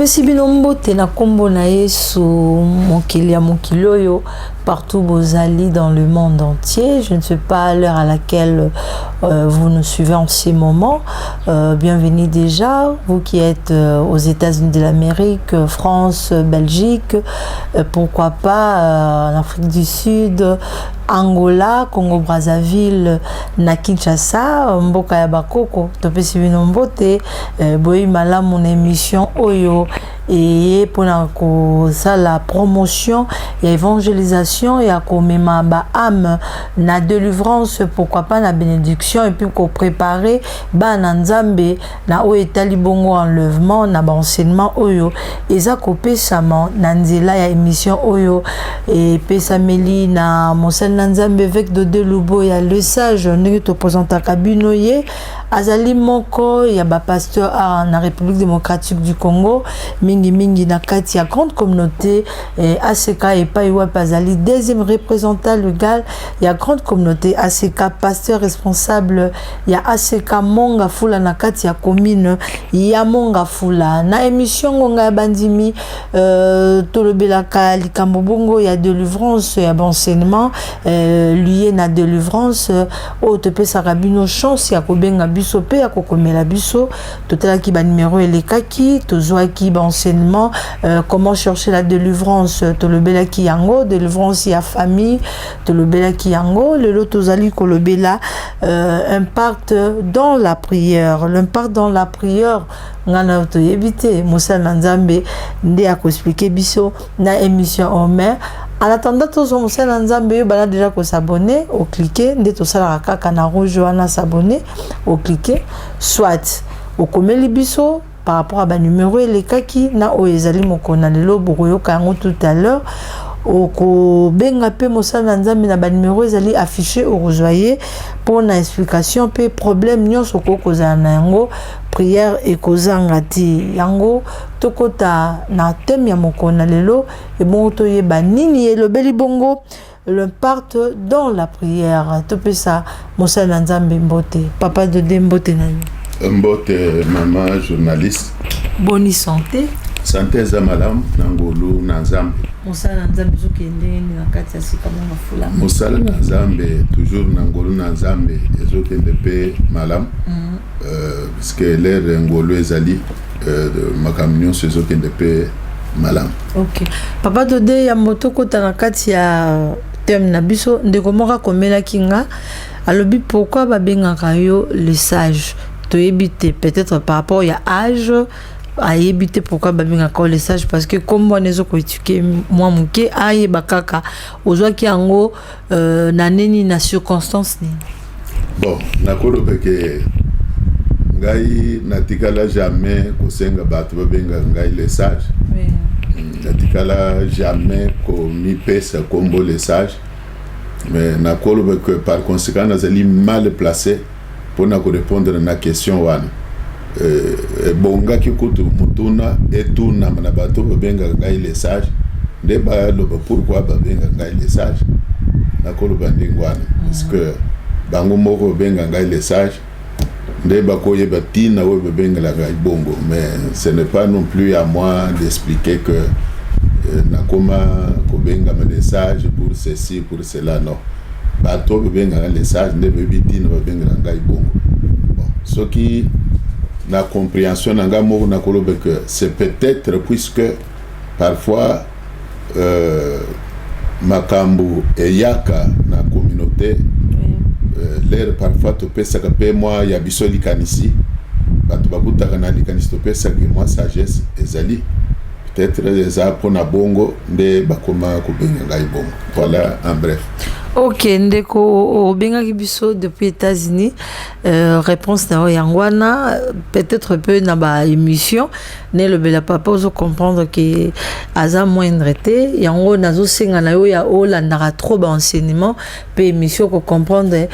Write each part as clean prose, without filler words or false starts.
Topesi bino mbote na kombo na Yesu mokili ya mokili oyo partout bozali dans le monde entier. Je ne sais pas à l'heure à laquelle vous nous suivez en ces moments. Bienvenue déjà, vous qui êtes aux États-Unis de l'Amérique, France, Belgique, pourquoi pas en Afrique du Sud, Angola, Congo-Brazzaville, na Kinshasa, Mboka ya Bakoko, topesi bino mbote, boyi mala mon émission Oyo, et pour la promotion et évangélisation et à komema ba âme na délivrance, pourquoi pas na bénédiction, et puis ko préparer ba na nzambe na o etali bongo enlèvement na ba enseignement Oyo eza ko pesama na nzela ya émission Oyo et pesameli na monseigneur nzambe avec de Lubo ya le sage ndenge to présenta kabino ye azali moko ya ba pasteur na République démocratique du Congo mingi na kati ya grande communauté ACK et Paiwa Pazali deuxième représentant légal ya grande communauté ACK pasteur responsable ya ACK Monga Fula na kati ya commune ya Monga Fula na émission ngonga ya bandimi tolobelaka likambo bongo ya délivrance ya enseignement lié na délivrance o te pesa rabino chance ya kobenga biso pe ya kokomela biso totala ki ba numéro elekaki tozwa ki ba enseignement comment chercher la délivrance tolobela ki yango délivrance ya famille tolobela ki yango lelo tozali kolobela impact dans la prière l'impact dans la prière ngana to éviter Moussa Nzambe nde a expliquer biso na émission Omer. En attendant, tous on s'est Nzambe bala déjà ko s'abonner au cliquer nde to sala kaka na rouge wana s'abonner au cliquer soit au komeli biso par rapport à ba numéro les kaki na o ezali mokona lelo bokoyo kango tout à l'heure au benga pe Moussa Nzambe na ba numéro ezali affiché au rejoyer pour na explication pe problème nyonso ko kozana na yango prière et kozanga ti yango tokota na thème ya mokona lelo et bon toyeba nini elobeli bongo l'impact dans la prière topesa Moussa Nzambe mbote papa de Dembote nani mbote maman journaliste boni santé za malam nangolu na Nzambe Moussa Nzambe zokende na kati ya sika mwa fula Moussa Nzambe toujours nangolu na Nzambe ezokende pe malam parce que l'air ngolo ezali makamnyo ezokende pe malam. OK papa Dode ya moto kota na kati ya thème na biso ndeko moka komela kinga alobi pourquoi babengaka yo le sage to éviter peut-être par rapport à âge à éviter pourquoi babengaka le sage parce que comme moi nezo ko étudier moi muke aye bakaka ozwa ki yango na neni na circonstance ni bon nakolo peke ngai natikala jamais kosenga bato babenga ngai le sage natikala jamais ko mi pesa kombo le sage mais nakolo que par conséquent nazali mal placé pour na ko répondre na question wana bonga ki kutu mutuna etuna na bato babenga ngai le sage nde ba lo pourquoi babenga ngai le sage nakolo bandingwana parce que bango moko benga ngai le sage nde bakoye batina we babenga la ngai bongo mais ce n'est pas non plus à moi d'expliquer que nakoma kobenga le sage pour ceci pour cela non bato babenga le sage nde babitina babenga ngai bongo bon ce qui la compréhension nanga moko nakolobe que c'est peut-être puisque parfois makambo eyaka na communauté l'air parfois to pesa ka pe moi ya biso likanisi bato bakutaka na likanisi to pesa que moi sagesse ezali peut-être eza pona bongo nde bakoma kobenga ngai bongo voilà en bref. OK ndeko obenga kibiso depuis États-Unis réponse na yangwana peut-être peu na ba émission ne le bela papa ozo comprendre que aza moindre te yango nazo senga na yo ya olandaka trop ba enseignement pe émission ko comprendre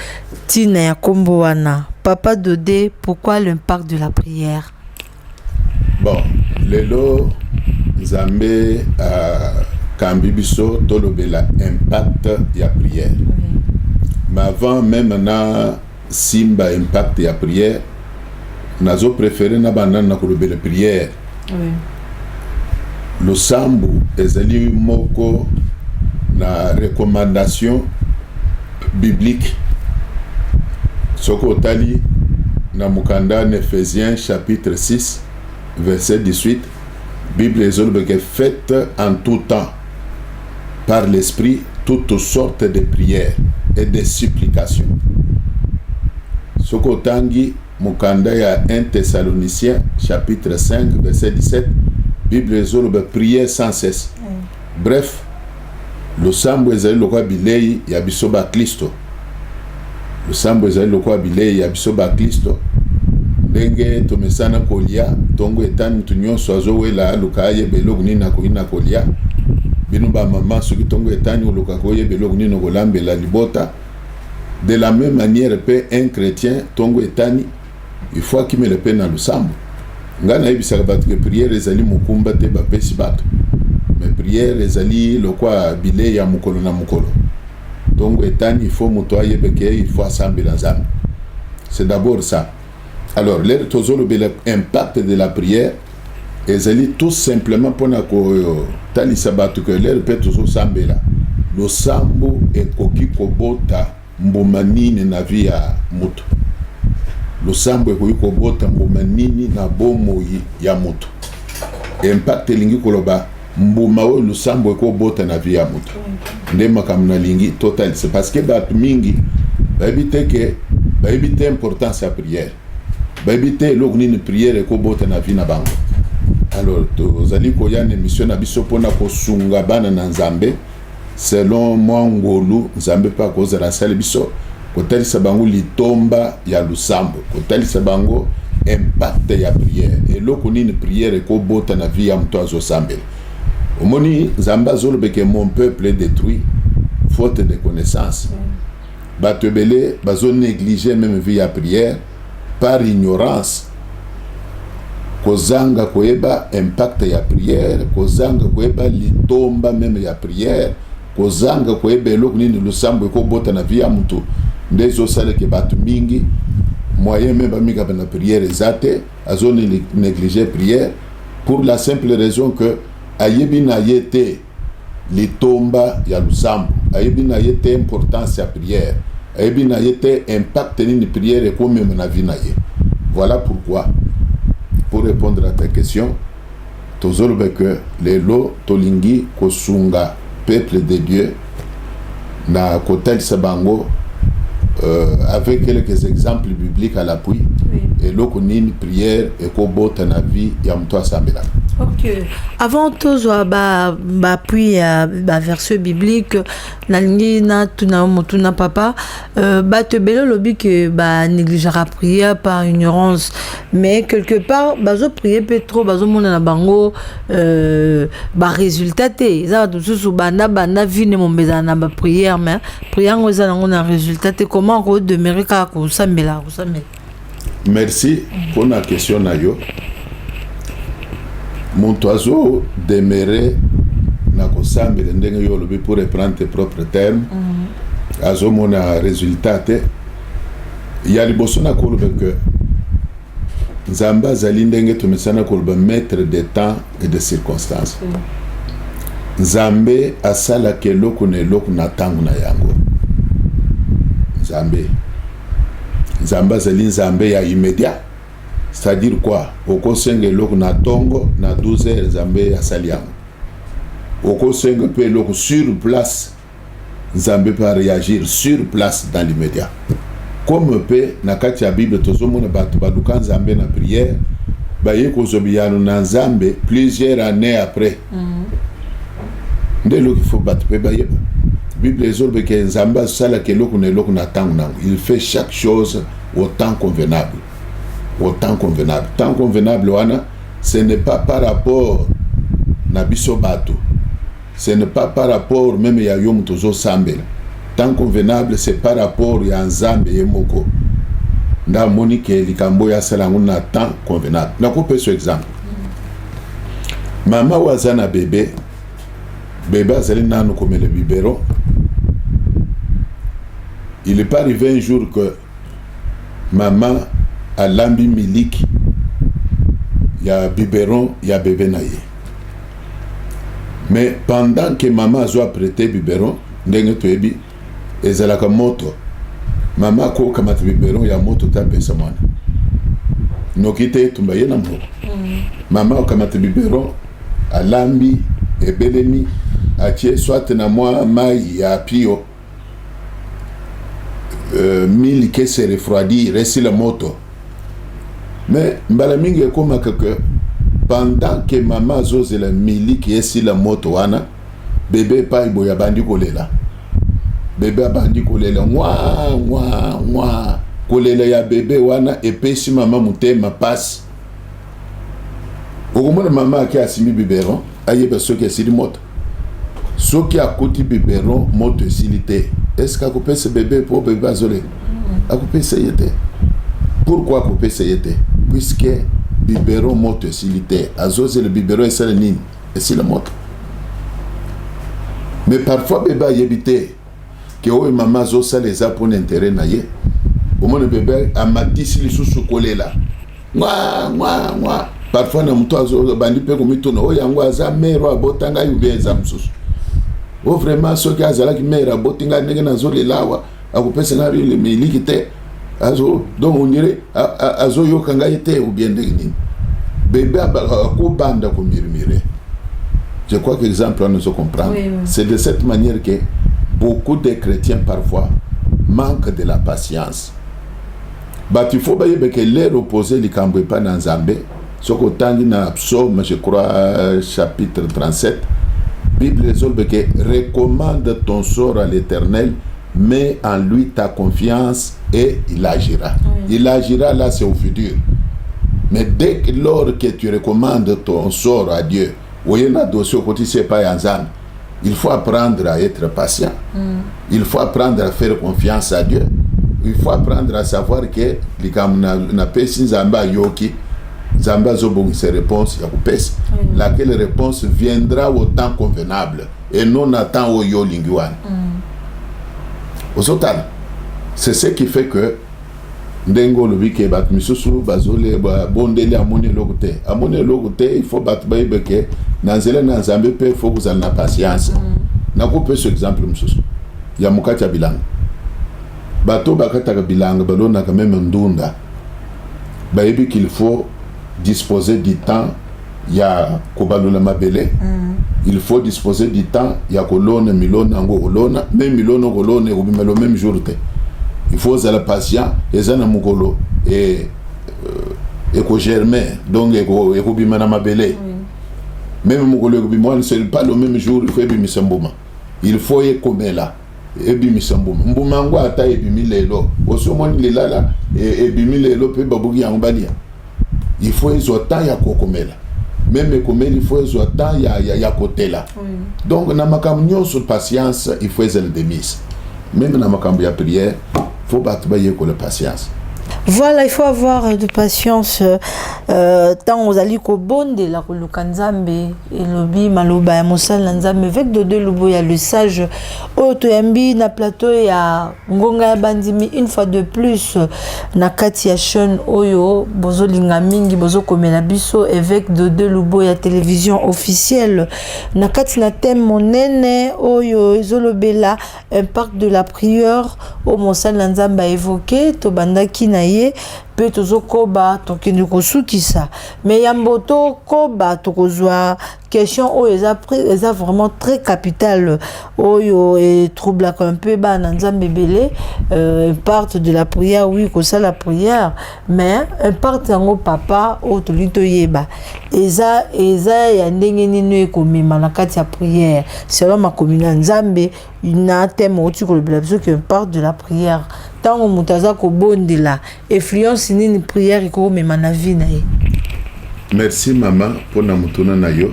tina ya kombo wana papa Dode pourquoi l'impact de la prière bon lelo Nzambe kambi biso tolobela impact ya prière mais avant même na simba impact ya prière nazo préféré na banana kolobela prière losambo ezali moko na recommandation biblique soko otali na mukanda en Ephésiens chapitre 6 verset 18 Bible ezoloba que faites en tout temps par l'esprit toutes sortes de prières et de supplications. Soko tangi mukanda ya 1 Thessaloniciens chapitre 5 verset 17 Bible ezoloba prier sans cesse. Bref, losambo ezali lokwa bilei ya biso ba Kristo. Losambo ezali lokwa bilei ya biso ba Kristo. Ndenge tomesana kolia tongo etani mutu nyonso azowela luka ayebe eloko nini akoyina kolia. Bino ba mama soki tongo etani oluka koyeba eloko nini okolambela libota. De la même manière, un chrétien tongo etani il faut qu'il me le peine na losambo. Ngana yebisaka bato ke prière ezali mukumba te bapesi bato. Mais prière ezali lokwa bilei ya mukolo na mukolo. Donc etani il faut muto ayebe ke il faut assembler ensemble. C'est d'abord ça. Alors l'air tozolo bel impact de la prière ezali tout simplement pona ko talisa bato ke l'air peut toujours sambela. Lo sambo ekoki kobota mbuma nini na vie ya mutu. Losambo ekoki kobota mbuma nini na bomoi ya mutu. Impact lingi koloba mbuma o losambo ekobota na vie ya mutu. Nde makambo na lingi total. C'est parce que bato mingi baebite importance ya prière. Baebite eloko nini prière ekobota na vie na bango. Alors tozali koya na émission na biso pona kosunga bana na Nzambe selon Mwangolu Nzambe pa kozala sala biso kotalisa bango litomba ya lusambo, kotalisa bango impact ya prière. Eloko nini prière ekobota na vie ya mtu azosambela. Omoni Nzambe azoloba que mon peuple est détruit faute de connaissance. Bato ebele bazo négliger même vie ya prière par ignorance. Kozanga koyeba impact ya prière, kozanga koyeba litomba même ya prière, kozanga koyeba eloko nini lusambo ekobota na vie ya mtu. Ndezo sale ke bato mingi moyen même bamiga na prière ezate azo négliger prière pour la simple raison que ayebi na yete litomba ya lusambo, ayebi na yete importance ya prière, ayebi na yete impact nini prière ko même na vie na ye. Voilà pourquoi pour répondre à ta question tozoloba que lelo tolingi kosunga peuple de Dieu na kotel sabango avec quelques exemples bibliques à l'appui. Oui. Et l'okonine prière et kobota na vie ya mto asambela. OK. Avant tout appui à verset biblique na lingi na tuna papa te belo lobi que négligera prière par ignorance, mais quelque part bazo prier peut trop bazo mona na bango résultat te za tout sous bana vie ne mombeza na prière, mais prière ngoza na résultat te. Comment redemeurer ka ko sambela. Merci pour la question nayo. Mon oiseau demeurer na ko sambela ndenge yo lobi pour reprendre tes propres termes. Azo mona résultat te. Ya liboso na ko lobi que Nzamba zali ndenge tumesana ko lobi maître de temps et de circonstances. Nzambe asala ke loko ne loko na tangu na yango. Nzamba zali Nzambe ya immédiat. C'est-à-dire quoi? Oko senge loko na tongo na 12 heures Nzambe ya saliango. Oko senge pe loko sur place Nzambe peut réagir sur place dans l'immédiat. Comme pe na kati ya Bible tozomona bato baduka Nzambe na prière baye kozobiyano na Nzambe plusieurs années après. Nde loko faut bato pe baye. Bible ezolbe ke Nzamba sala ke loko ne loko na tangu nangu. Il fait chaque chose au temps convenable. Au temps convenable. Temps convenable wana, ce n'est pas par rapport na biso bato. Ce n'est pas par rapport même ya yo mutozo sambela. Temps convenable c'est par rapport ya Nzambe yemoko. Nda moni ke likambo ya sala nguna temps convenable. Na ko pe ce exemple. Mama wazana bébé azali nanu comme le biberon. Il n'est pas arrivé un jour que maman a lambi miliki ya biberon ya bébé naye. Mais pendant que maman a prêté biberon, ndenge toyebi ezalaka moto. Maman ko kamata biberon ya moto ta pesa mwana. Nokite tumbaye na moko. Maman kamata biberon alambi ebelemi atie soit na moi mai ya pio. Mili ke se refroidi resti la moto. Mais mbala mingi ekoma que pendant que maman zose la mili qui est si la moto wana bébé pa iboya bandi kolela. Bébé abandi kolela mwa kolela ya bébé wana epesi maman mutema passe. Okomona maman ki asimi biberon ayeba soki asili moto. Soki akuti biberon moto esilite. Est-ce qu'à couper ce bébé pour bébé azolé? À couper ce yété. Pourquoi couper ce yété? Puisque biberon moto esilite. Azose le biberon et c'est le nini. Et c'est le moto. Mais parfois bébé yébité. Que oui maman zosa les a pour l'intérêt naïe. Au moins le bébé a matissé les sous collés là. Moi. Parfois na muto azo bandi pe komitono o yango aza mero abotanga yube za msusu. O vraiment ce qui azala ki mero abotinga ndenge nazo lelawa akupesa na le miliki te azo donc on dirait azo yokanga ite ou bien ndenge nini. Bébé ko banda ko mirmire. Je crois que l'exemple on nous comprend. Oui. C'est de cette manière que beaucoup de chrétiens parfois manquent de la patience. Bah il faut bailler que l'air opposé li kambwe pa na Nzambe. Ce qu'autant dans Psaume, je crois, chapitre 37, Bible que recommande ton sort à l'Éternel, mets en lui ta confiance et il agira. Oui. Il agira là, c'est au futur. Mais dès lors que tu recommandes ton sort à Dieu, il faut apprendre à être patient. Il faut apprendre à faire confiance à Dieu. Il faut apprendre à savoir que Zamba zobong ses réponses laquelle réponse viendra au temps convenable et non à temps au yo linguan. Au total, c'est ce qui fait que ndengo lobi ke bat misusu bazole ba bondeli amone logote il faut bat baïbe ke nanzela nanzambe pe faut que vous en la patience. Na ko pe ce exemple misusu ya mukata bilanga bato bakata bilanga balona quand même ndunda baïbe qu'il faut disposer du temps ya kobalula mabele. Il faut disposer du temps ya kolona milona ngo kolona même milona kolona ko même jour te. Il faut être patient et ça na mukolo et ko germer donc et ko bima na mabele. Même mukolo ko bima c'est pas le même jour il faut bima sambuma. Il faut y komela et bima sambuma. Mbuma ngo ata e bima lelo. Osomoni lelala e bima lelo pe babugi ya ngobalia. Il faut temps ya kokomela même komela il faut temps ya kotela. Donc na makamnyo sur patience il faut le demise même na makambo ya prière faut battre ko la patience. Voilà, il faut avoir de patience tant aux aliko bonde la kolukanzambe et lobi maloba ya mosala nzambe avec de lobo ya le sage otoyambi na plateau ya ngonga ya bandimi une fois de plus na kati ya chaîne oyo bozolinga mingi bozokomela biso avec de lobo ya télévision officielle na kati na thème monene oyo ezolobela impact de la prière au mosala nzambe a évoqué to bandaki na ye pe tozo koba tokende kosukisa mais yamboto koba tokozwa question oyo eza vraiment très capitale oyo et trouble un peu ba na nzambe belé part de la prière oui que ça la prière mais part yango papa o tolito yeba eza ya ndenge nini ekomema na kati ya prière selon ma commune nzambe na thème oti ko le biso que part de la prière tant mutaza ko bondela influence nini prière ko mema na vie na ye. Merci maman pour na mutuna na yo.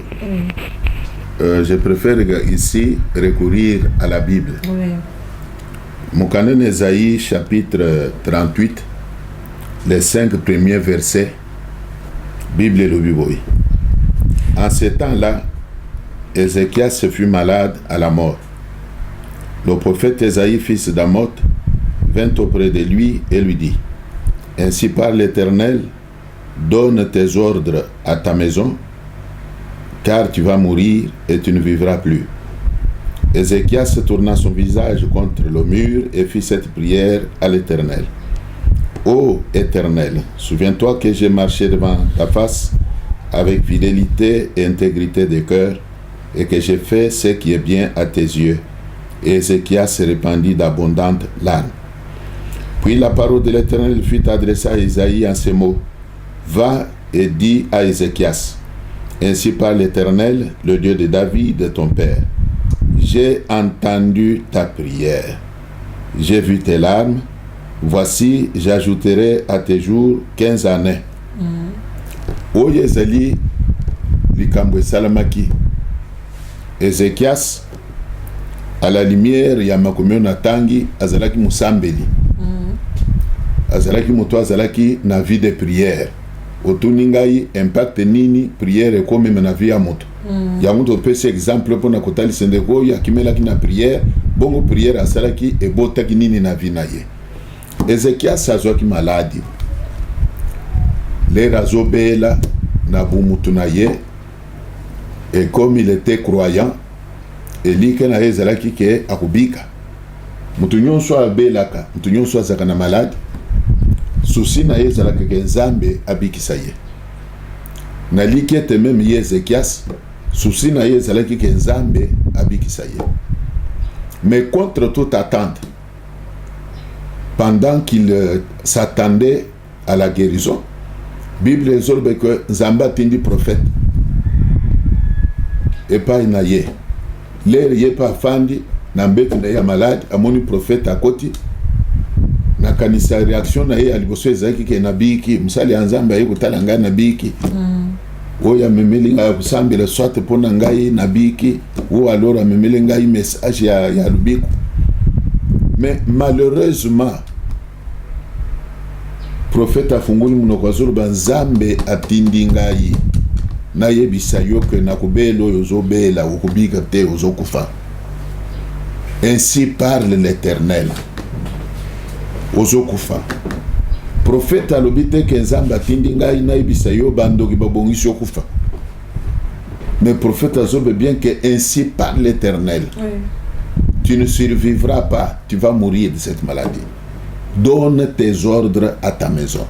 Je préfère ici recourir à la Bible. Oui. Moukane Esaïe chapitre 38 les 5 premiers versets Bible et le Bible. En ce temps-là, Ézéchias fut malade à la mort. Le prophète Esaïe, fils d'Amoth, vint auprès de lui et lui dit: Ainsi parle l'Éternel, donne tes ordres à ta maison, car tu vas mourir et tu ne vivras plus. Ézéchias tourna son visage contre le mur et fit cette prière à l'Éternel. Ô Éternel, souviens-toi que j'ai marché devant ta face avec fidélité et intégrité de cœur, et que j'ai fait ce qui est bien à tes yeux. Et Ézéchias se répandit d'abondantes larmes. Puis la parole de l'Éternel fut adressée à Isaïe en ces mots. Va et dis à Ézéchias, ainsi parle l'Éternel, le Dieu de David, ton père. J'ai entendu ta prière, j'ai vu tes larmes, voici j'ajouterai à tes jours 15 années. Oyo ezali likambo esalamaki. Ézéchias, à la lumière ya makomi na tangi, azalaki musambeli. Azalaki moto azalaki na vie de prière. Otuni ngai impact nini prière ekomi na vie ya moto. Ya moto pesi exemple pona kotalisa ndeko oyo akimelaki na prière, bongo prière asalaki ebotaki nini na vie na ye. Ézéchias azwaki maladi. Les razobela na bumutu na ye, et comme il était croyant, elike na ezalaki ke akubika. Mutu nyonso abelaka, mutu nyonso azaka na maladi, susi na ezalaka ke Nzambe abikisa ye. Na like te même ye Ézéchias, susi na ezalaki ke Nzambe abikisa ye. Mais contre toute attente, pendant qu'il s'attendait à la guérison, Bible résolve que Nzamba tindi prophète et pas inaye. L'air yé pas fandi na mbetu na ya malade amoni prophète à côté na kanisa réaction na ye aliboso ezaki ke nabiki musali Nzamba ye kutalanga nabiki oya memeli nga kusambela soit pona ngai nabiki ou alors memeli ngai message ya lubiku. Mais malheureusement prophète afunguli munoko azoloba Nzambe atindi ngai na yebisa yo ke nakubela oyo ozobela okubika te ozokufa. Ainsi parle l'Éternel. Ozokufa. Prophète alobi te ke Nzambe atindi ngai na yebisa yo bandoki babongisi okufa. Mais prophète azoloba bien que ainsi parle l'Éternel. Oui. Tu ne survivras pas, tu vas mourir de cette maladie. Donne tes ordres à ta maison.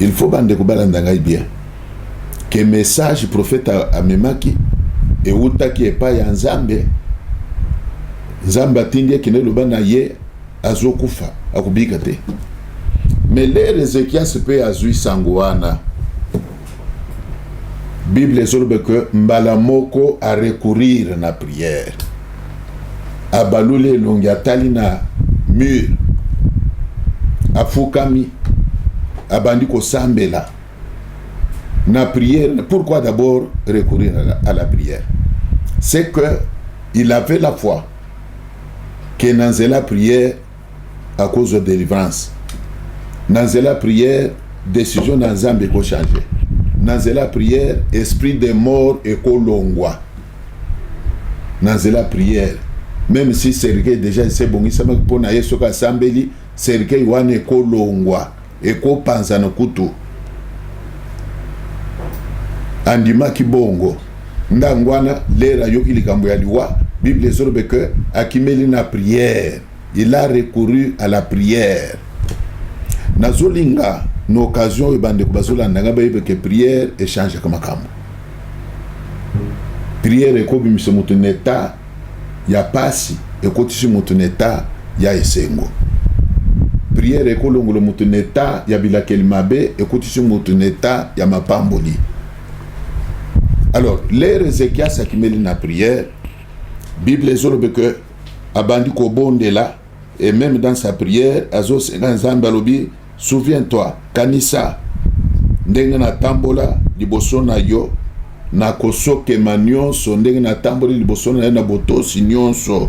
Il faut bande kubalandangai bien. Que message prophète amemaki et utaki epa ya Nzambe. Nzambe atindi kine lobana ye azokufa akubika te. Mais les Ézéchias pe azui sangoana. Bible ezolobe que mbala moko a recourir na prière. Abalule longiatali na mur. Afukami, abandi ko sambela. Na prière, pourquoi d'abord recourir à la prière? C'est que il avait la foi que dans la prière à cause de délivrance. Dans la prière, décision dans Nzambe ko changer. Dans la prière, esprit de mort et ko longwa. Dans la prière, même si c'est déjà c'est bon, il s'est pour na yeso ka sambeli. Serike wane ko longwa eko panza na kutu andima kibongo ndangwana lera yoki likambo ya liwa. Bible ezolobe que akimeli na prière, il a recouru à la prière. Nazolinga na occasion ebande kubazola ndanga bayibe que prière échange kama kambo. Prière eko bimise mutu neta ya pasi eko tisi mutu neta ya esengo. Prière ekolongolo mutu neta ya bilakeli mabe ekotisi mutu neta ya mapamboli. Alors les Ézéchias akimeli na prière, Bible ezolobe que abandi ko bondela et même dans sa prière azo senga Nzambe alobi souviens-toi kanisa ndenge na tambola liboso na yo na kosoke nyonso ndenge na tamboli liboso na yo na botosi nyonso.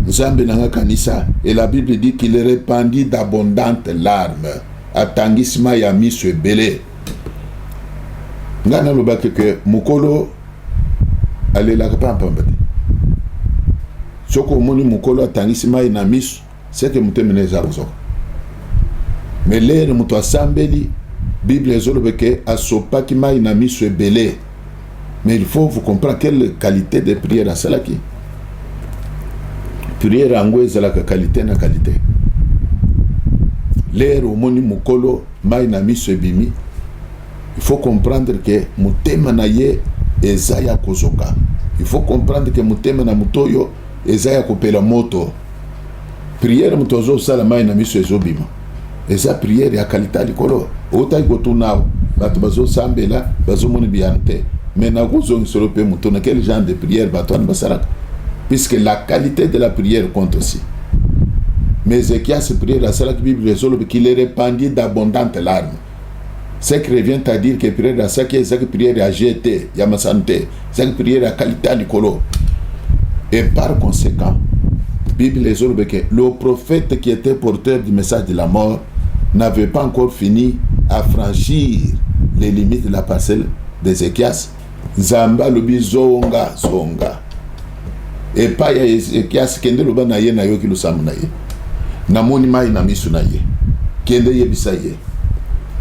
Nzambe nanga kanisa, et la Bible dit qu'il répandit d'abondantes larmes. Atangisma ya miso ebele. Ngana lobake que mukolo alela kapampambate. Soko moni mukolo atangisma na miso, c'est que mutemene zaruzo. Mais l'air muto asambeli, Bible ezolobe que asopaki mai na miso ebele. Mais il faut vous comprendre quelle qualité de prière à cela qui. Prière en gwe la qualité na qualité. L'air au moni mukolo mai na miso ebimi. Il faut comprendre que mutema na ye ezaya kozoka. Il faut comprendre que mutema na mutoyo ezaya kopela moto. Prière mutozo sala mai na miso ezobima. Eza prière ya qualité likolo. Ota ikotunao bato bazo sambela bazo moni biante. Mais na gozo solo pe mutona quel genre de prière bato an basaraka. Puisque la qualité de la prière compte aussi. Mais Ézéchias prière à cela que la Bible résolve qu'il est répandit d'abondantes larmes. Ce qui revient à dire que prière à ça qui est ça que prière à GT, yama santé, ça que prière à qualité du colo. Et par conséquent, la Bible résolve que le prophète qui était porteur du message de la mort n'avait pas encore fini à franchir les limites de la parcelle d'Ézéchias. Zamba lobi zonga. Et pas ya Ézéchias kende loba na ye na yo ki lusamu na ye. Na moni mai na misu na ye. Kende ye bisa ye.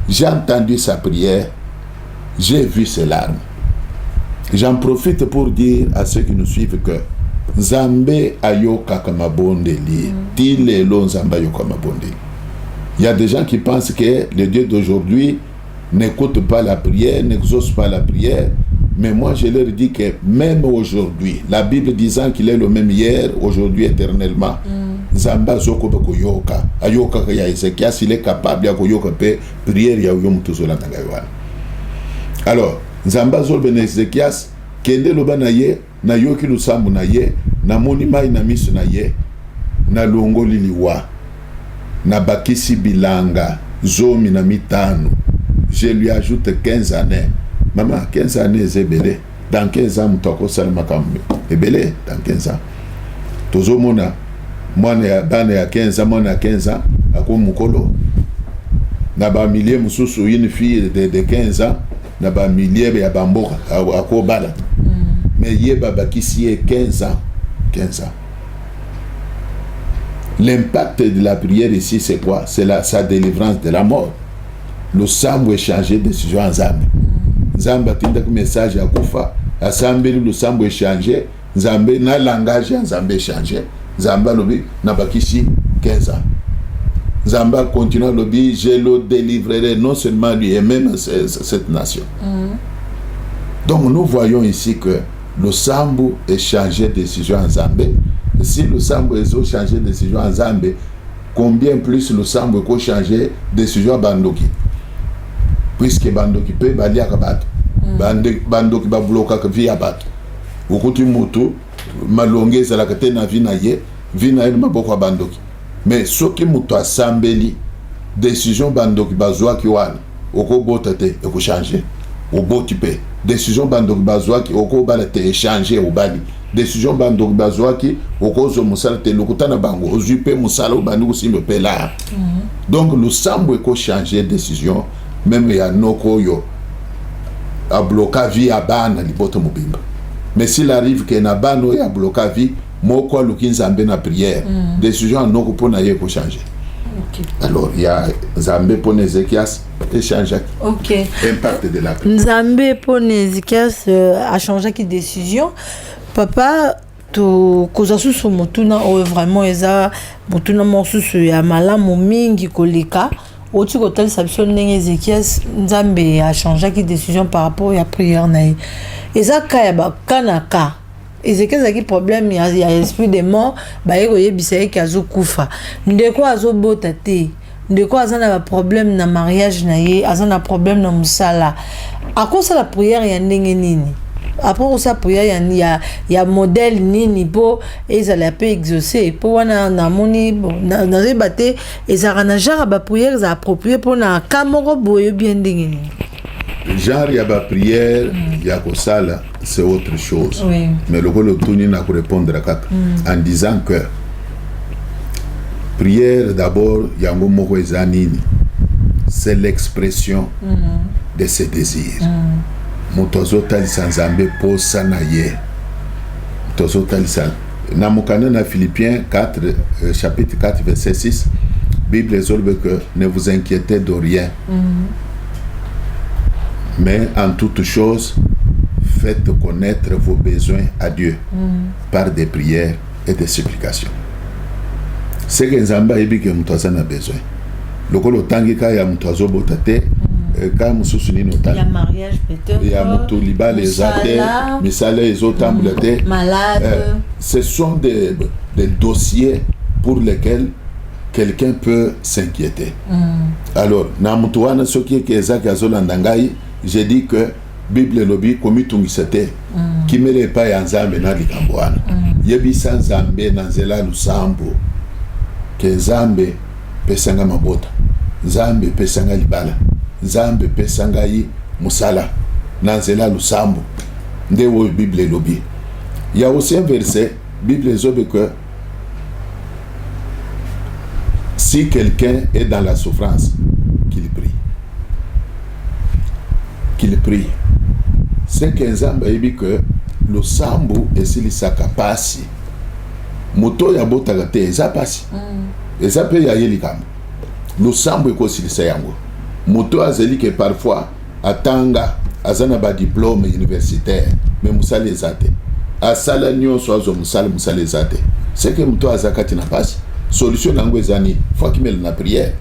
J'ai entendu sa prière, j'ai vu ses larmes. J'en profite pour dire à ceux qui nous suivent que Nzambe ayoka kama bondeli. Tile lo Nzambe ayoka kama bondeli. Il y a des gens qui pensent que le Dieu d'aujourd'hui n'écoute pas la prière, n'exauce pas la prière. Mais moi, je leur dis que même aujourd'hui, la Bible disant qu'il est le même hier, aujourd'hui, éternellement, Zamba zoko bako yoka, ayoka kaya Ézéchias, il est capable de yoka pe prière ya yom tuzola tangaywan. Alors, Zamba zol ben Ézéchias, kende loba na ye, na yoki lusambu na ye, na monima ina misu na ye, na longo liliwa, na bakisi bilanga, zomi na mitano. Je lui ajoute 15 années. Maman, 15 années, c'est belé. Dans 15 ans, je suis c'est belé. Dans 15 ans. Tozo mona, moi, je 15 ans, moi, 15 ans, je suis mukolo. Na ba millier mususu une fille de 15 ans, na ba millier ya bamboka, ako bala. Mais yeba bakisi 15 ans. 15 ans. L'impact de la prière ici, c'est quoi? C'est sa délivrance de la mort. Le sambo est changé de décision en Zambie. Nzambe atinda ku message ya kufa asambeli lusambo échanger Nzambe na langage ya Nzambe échanger Nzambe lobi na bakisi 15 ans. Nzambe continue lobi je le délivrerai non seulement lui et même cette nation. Donc nous voyons ici que le sambo est changé de décision en Nzambe. Si le sambo est changé de décision en Nzambe, combien plus le sambo est changé de décision à Bandoki? Puisque bandoki pe balia kabato bandoki ba bloka ka via bato ukuti mutu malongeza la katena vina ye maboko bandoki mais soki mutu asambeli décision bandoki bazwa ki wana oko botate e ko changer o boti pe décision bandoki bazwa ki oko balate échanger o bali décision bandoki bazwa ki oko zo musala te lokutana bango ozupe musala o bandu simbe pe là. Donc le sambo e ko changer décision. Même il y a noko yo a bloqué vie à bana liboto mobimba. Mais s'il arrive que na bano ya bloqué vie moko luki Nzambe na prière, décision noko pour na ye ko changer. Okay. Alors il y a Nzambe pour Ézéchias et changer. OK. Impact de la prière. Nzambe pour Ézéchias a changé qui décision. Papa to kozasu so motuna o vraiment eza motuna mosusu ya malamu mingi koleka. Au-dessus de la saison Ézéchias, Nzambe a changé de décision par rapport à la prière. Et ça, quand Ézéchias a un problème, il y a l'esprit des morts, il y a un koufa. Nous avons un problème dans le mariage, il y a un problème dans le musala. À cause de la prière, il y a un après ça prière il y a modèle nini pour ils allaient pas exaucer pour na moni na débatté et ça na genre ba prière ça approprié pour na kamoro boyo bien dingini genre ya ba prière ya ko sala c'est autre chose. Oui. Mais le rôle tuni na ko répondre en disant que prière d'abord yango moko ezanini c'est l'expression de ses désirs. Motozo talisa Nzambe posa na ye. Motozo talisa. Na mokana na Philippiens 4, chapitre 4, verset 6, Bible résolve que ne vous inquiétez de rien. Mais en toute chose, faites connaître vos besoins à Dieu par des prières et des supplications. C'est que Nzamba yebi ke mtu azana besoin. Lokolo tangi ka ya mtu azobota te, ka mususu nino tangi. Il y a mariage peut-être. Il y a mtu libale ezate, misale ezotambula te. Malade. Ce sont des dossiers pour lesquels quelqu'un peut s'inquiéter. Alors, na mtu wana soki ke ezaki azolanda ngai, j'ai dit que Bible lobi komitungisete kimele pa ya Nzambe na likambo wana. Yebisa Nzambe na nzela lusambo. Ke Nzambe pesanga mabota, Nzambe pesanga libala, Nzambe pesanga yi musala na nzela lusambo. Nde wo Bible lobi. Il y a aussi un verset Bible zobe que si quelqu'un est dans la souffrance, qu'il prie. Qu'il prie. C'est que Nzambe yebi que le sambo esilisaka pasi. Moto ya botaka te eza pasi. Eza pe ya yeli kambo. Le sambo ekosilisa yango. Moto azeli que parfois atanga azana ba diplôme universitaire mais musala ezate. Asala nyonso azo musala ezate. C'est que moto azakati na pasi. Solution nango ezani faut qu'il na prière.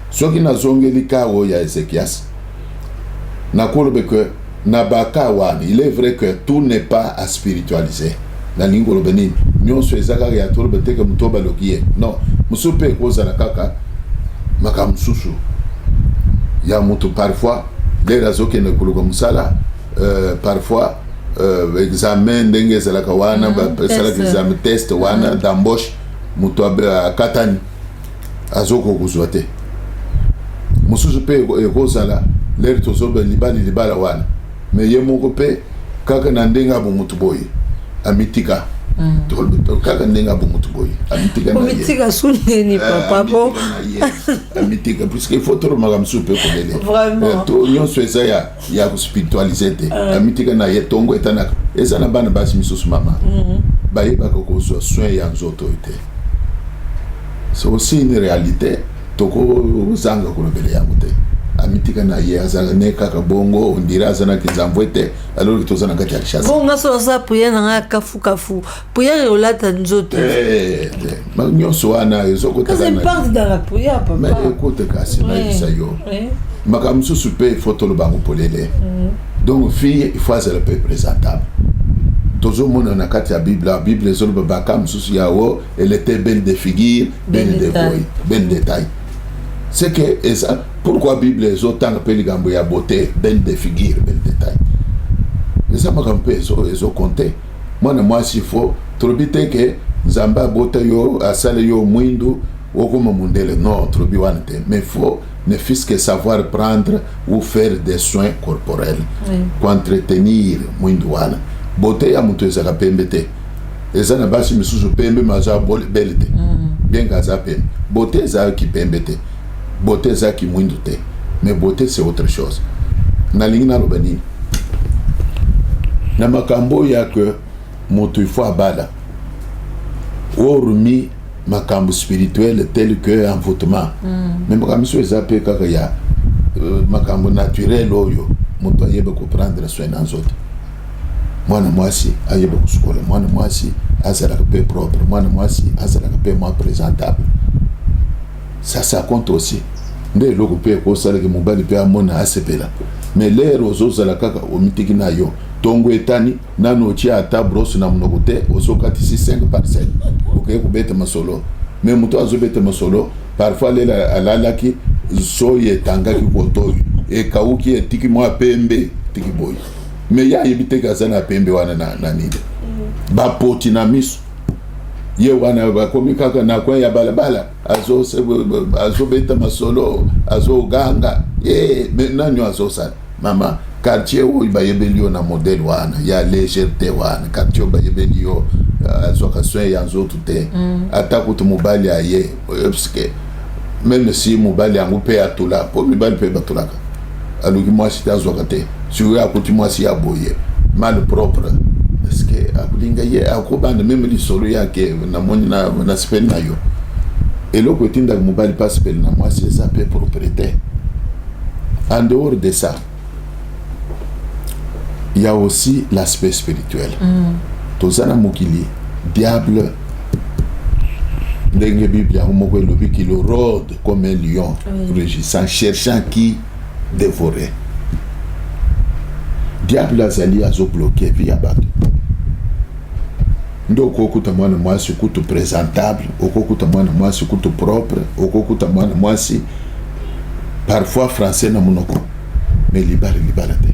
Soki na zongeli kawo ya Ezekias. Na kolobe que na baka wana, il est vrai que tout n'est pas à spiritualiser. La lingolo benini nyonso ezaka ya tolo beteka mutoba lokiye. Non, musupe koza na kaka makamususu. Ya mutu parfois les razo ke ne kulugo musala parfois examen ndenge zalaka wana ba sala examen test wana d'embauche mutu akatani azoko kuzwate. Mususu pe ekozala leri tozobe libala wana. Mais ye moko pe kaka na ndenga bo mutu boye amitika kaka ndenga bo mutu boye amitika na ye amitika suneni papa bo amitika puisque il faut trop magamsu pe kolele vraiment to nyonso eza ya spiritualiser te amitika na ye tongo etana eza na bana basi misusu mama baye bakokozwa soin ya nzoto ete. C'est aussi une réalité toko zanga kolobele yango te. Amitika na ye azana ne kaka bongo ondira azana kizamvwete alors que tozana kati ya kishasa bonga so za puya na kafu puya olata nzoto ma nyonso wana ezoko tazana c'est part dans la puya papa mais écoute kasi na isayo makamsu super photo lo bango polele donc fille il faut être peu présentable tozo mona na kati ya Bible zo lo bakam susu yawo elle était belle de figure belle de voix belle détail. C'est que pourquoi la Bible est autant que les ya beauté, belle de figure, belle détail. Et ça m'a campé, ils ont compté. Moi, s'il faut, trop vite que Zamba beauté yo, asale yo muindo, ou comme mundele, non, trop bien. Mais il faut ne fût que savoir prendre ou faire des soins corporels, pour entretenir muindo wana. Beauté ya mutu ezaka pembete. Eza na basi misusu pembe maza belle te. Bien gaza pembe. Beauté za ki pembete. Beauté za ki mwindu te. Mais beauté c'est autre chose. Na lingina lobani. Na makambo ya que moto il faut abala. Hormis makambo spirituel tel que envoûtement. Mais makambo so ezape kaka ya makambo naturel oyo moto ayebe comprendre soin dans autres. Mwana mwasi ayebe kusukola. Mwana mwasi azalaka pe propre. Mwana mwasi azalaka pe moins présentable. Ça compte aussi. Nde loko pe ko sala ke mobali pe amona asepela. Mais l'air ozo la kaka omitiki na yo. Tongo etani nano chia ata brosse na mnokote ozo katisi 5 parcelles. OK ko bete masolo. Mais muto azo bete masolo parfois lela alalaki so ye tangaki ko toyo. E kauki etiki mwa pembe tiki boy. Mais ya yebite kazana pembe wana na nide. Ba poti na miso. Ye wana bakomi kaka na kwa ya balabala azo beta masolo azo ganga nanyo azo sa mama quartier où il bayebelio na modèle wana ya légèreté wana quartier bayebelio azo kaswe ya nzo tute atakutu mobali aye parce même si mobali angu pe atula po mobali pe batulaka aluki mwasi tazo kate sur akuti mwasi ya boye mal propre. Parce que akulinga ye akobanda même li solo yake na moni na spell na yo et le côté ndak mobile pas spell na moi c'est ça peu propriété. En dehors de ça il y a aussi l'aspect spirituel. Tozana mokili, diable, ndenge Bible qui le rôde comme un lion, rugissant, cherchant qui dévorer. Diable azali azo bloqué via bato. Ndoko okuta mwana mwasi kutu présentable, okuta mwana mwasi kutu propre, okuta mwana mwasi parfois français na monoko, mais libala te.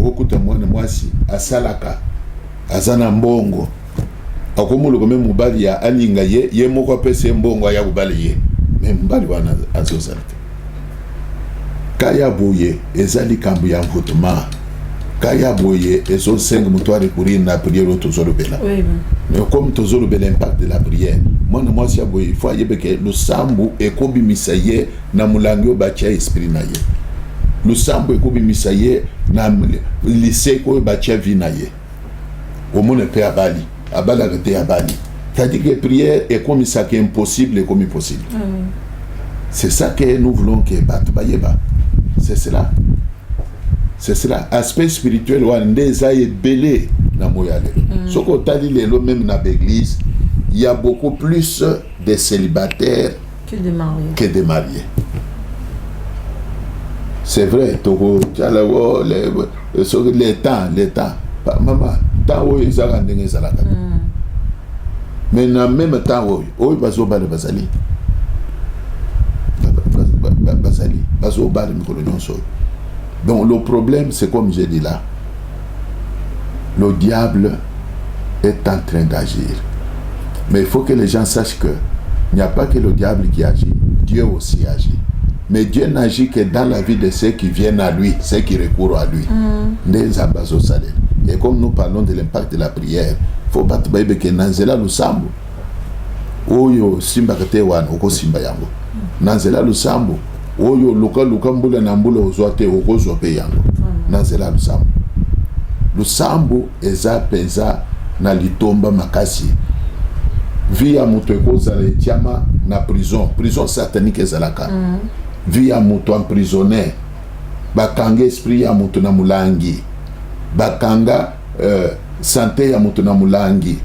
Okuta mwana mwasi asalaka azana mbongo. Akomulu kome mubali ya alinga ye moko apese mbongo ya kubali ye. Mais mubali wana azozalite. Kaya boye ezali kambu ya mvutuma. Kaya boye ezo 5 mutuari kuri na prière tozolo bela. Oui. Mais comme tozolo bela impact de la prière. Moi si aboye il faut yebeke le sambu ekobi misaye na mulangyo bacha esprit na ye. Le sambu ekobi misaye na lycée ko bacha vie na ye. Au monde peut abali, abala rete abali. C'est-à-dire que prière est comme ça qui est impossible et comme impossible. C'est ça que nous voulons que Batubayeba. C'est cela. C'est cela. Aspect spirituel, Wandeza est belé dans Moyale. Ce qu'on t'a dit, même dans l'église, il y a beaucoup plus de célibataires que de mariés. C'est vrai, Togo, les temps. Maman, tant où ils ont rendu les alaka. Mais en même temps, où ils ont bal basali. Basali, baso bal mikolonion so. Donc le problème, c'est comme j'ai dit là, le diable est en train d'agir. Mais il faut que les gens sachent que il n'y a pas que le diable qui agit, Dieu aussi agit. Mais Dieu n'agit que dans la vie de ceux qui viennent à lui, ceux qui recourent à lui. Et comme nous parlons de l'impact de la prière, il faut pas que Nanzela Lusambo, Oyo Simba Katewan, Oko Simba Yango, Nanzela Lusambo, Oyo Luka Mbula Nambula Ozoate, Oko Zope Yango, Nanzela Lusambo. Lusambo eza peza na litomba makasi. Via muto ekozala etiama na prison satanique ezalaka. Via muto emprisonné, bakanga esprit ya muto na mulangi, bakanga santé ya muto na mulangi.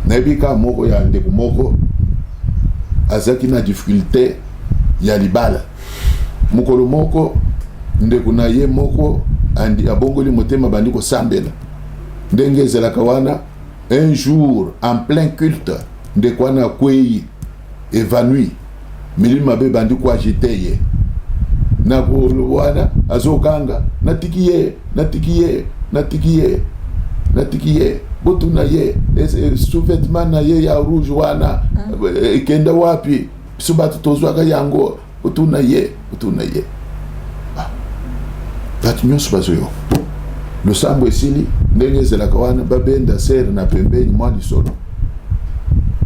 Nebika moko ya ndeko moko azaki na difficulté ya libala. Mukolo moko ndeko na ye moko andi abongoli motema bandi ko sambela. Ndenge ezalaka wana un jour en plein culte ndeko wana kwei évanoui. Milima be bandi ko agité na ko wana azokanga natikiye botuna ye sous-vêtement na ye ya rouge wana kenda wapi subatu tozwaka yango botuna ye batu nyonso bazoyo le sambo esili ndenge zelaka wana babenda sere na pembeni mwa lisolo.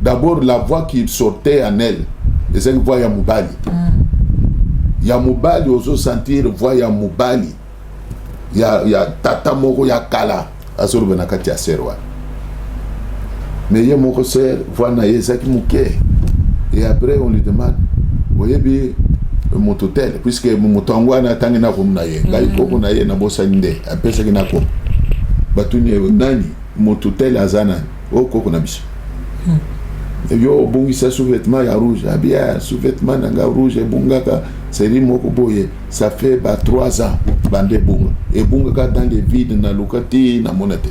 D'abord la voix qui sortait en elle c'est une voix ya mubali. Ya mubali ozo sentir voix ya mubali ya tata moko ya kala azoro na kati ya serwa. Mais ye moko ser voix na yezaki muke. Et après on lui demande oyebi mototel puisque motongo na tangi na ko na ye ngai ko na ye na bosa nde apesa kina ko batuni nani mototel azana ko na biso. Yo bongisa sous-vêtement ya rouge abia sous-vêtement nanga rouge bongaka seri moko boye ça fait 3 ans bande bunga et bongaka dans les vides na lokati na monate.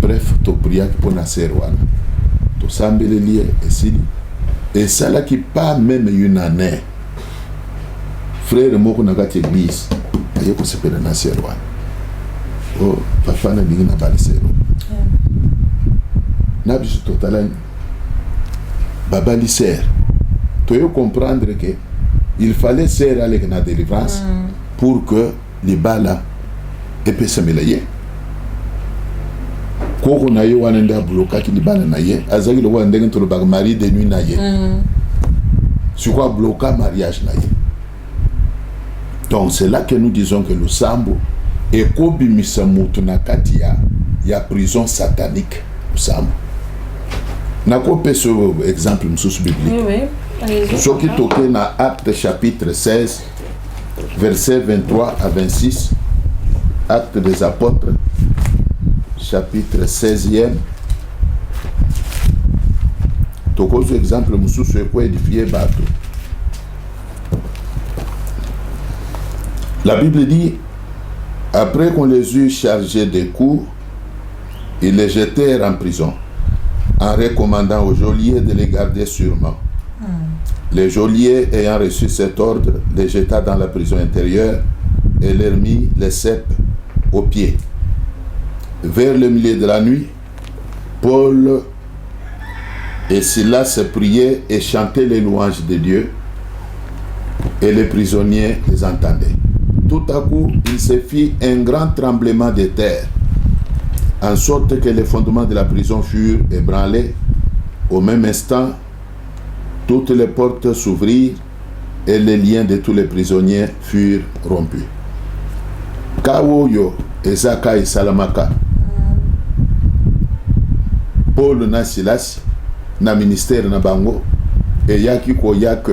Bref to prier pour na serwana to sambele lié et ça là qui pas même une année frère moko na kati église aye ko sepela na serwana oh papa na dingi na bali sero na biso totalan baba li ser to yo comprendre que il fallait ser avec na délivrance pour que les bala epé samelaye koko na yo wana nda bloka ki libala na ye azaki lo wana ndenge to lo bag mari de nuit na ye sur quoi bloquer mariage na ye. Donc c'est là que nous disons que le sambo est kobimisa mutu na kati ya prison satanique le sambo. Nako pe ce exemple msusu biblique. Oui. Ce qui toque na Acte chapitre 16 versets 23 à 26, Actes des Apôtres, chapitre 16e. Tokozo exemple mususu eko édifié bateau. La Bible dit, après qu'on les eut chargés des coups, ils les jetèrent en prison, en recommandant aux geôliers de les garder sûrement. Les geôliers, ayant reçu cet ordre, les jeta dans la prison intérieure et leur mit les cèpes aux pieds. Vers le milieu de la nuit, Paul et Silas priaient et chantaient les louanges de Dieu, et les prisonniers les entendaient. Tout à coup, il se fit un grand tremblement de terre, en sorte que les fondements de la prison furent ébranlés. Au même instant, toutes les portes s'ouvrirent et les liens de tous les prisonniers furent rompus. Kawoyo ezaka et Salamaka. Paul na Silas na ministère na bango et yaki koyak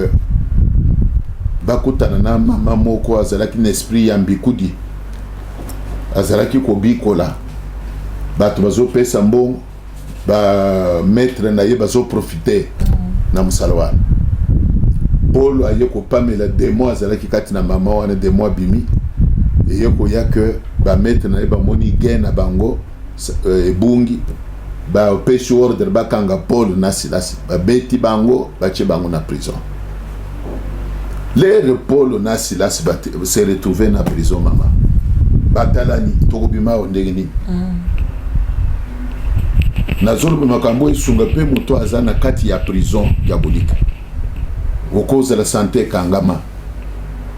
bakutana na mama moko azalaki na esprit ya mbikudi, azalaki kobikola bato bazopesa mbongo, ba maître na ye bazoprofite na musala wana. Paul aye kopamela démon azalaki kati na mama wana, démon abimi eye koyaka ba maître na ye bamoni gain na bango ebungi, ba pêche ordre bakanga Paul na Silas, ba beti bango bache bango na prison. Les Paul na Silas se retrouvé na prison mama. Batalani tokobima ondengeni. Na zolo makambo esunga pe muto azana kati ya prison ya bolika. Okoza la santé kangama.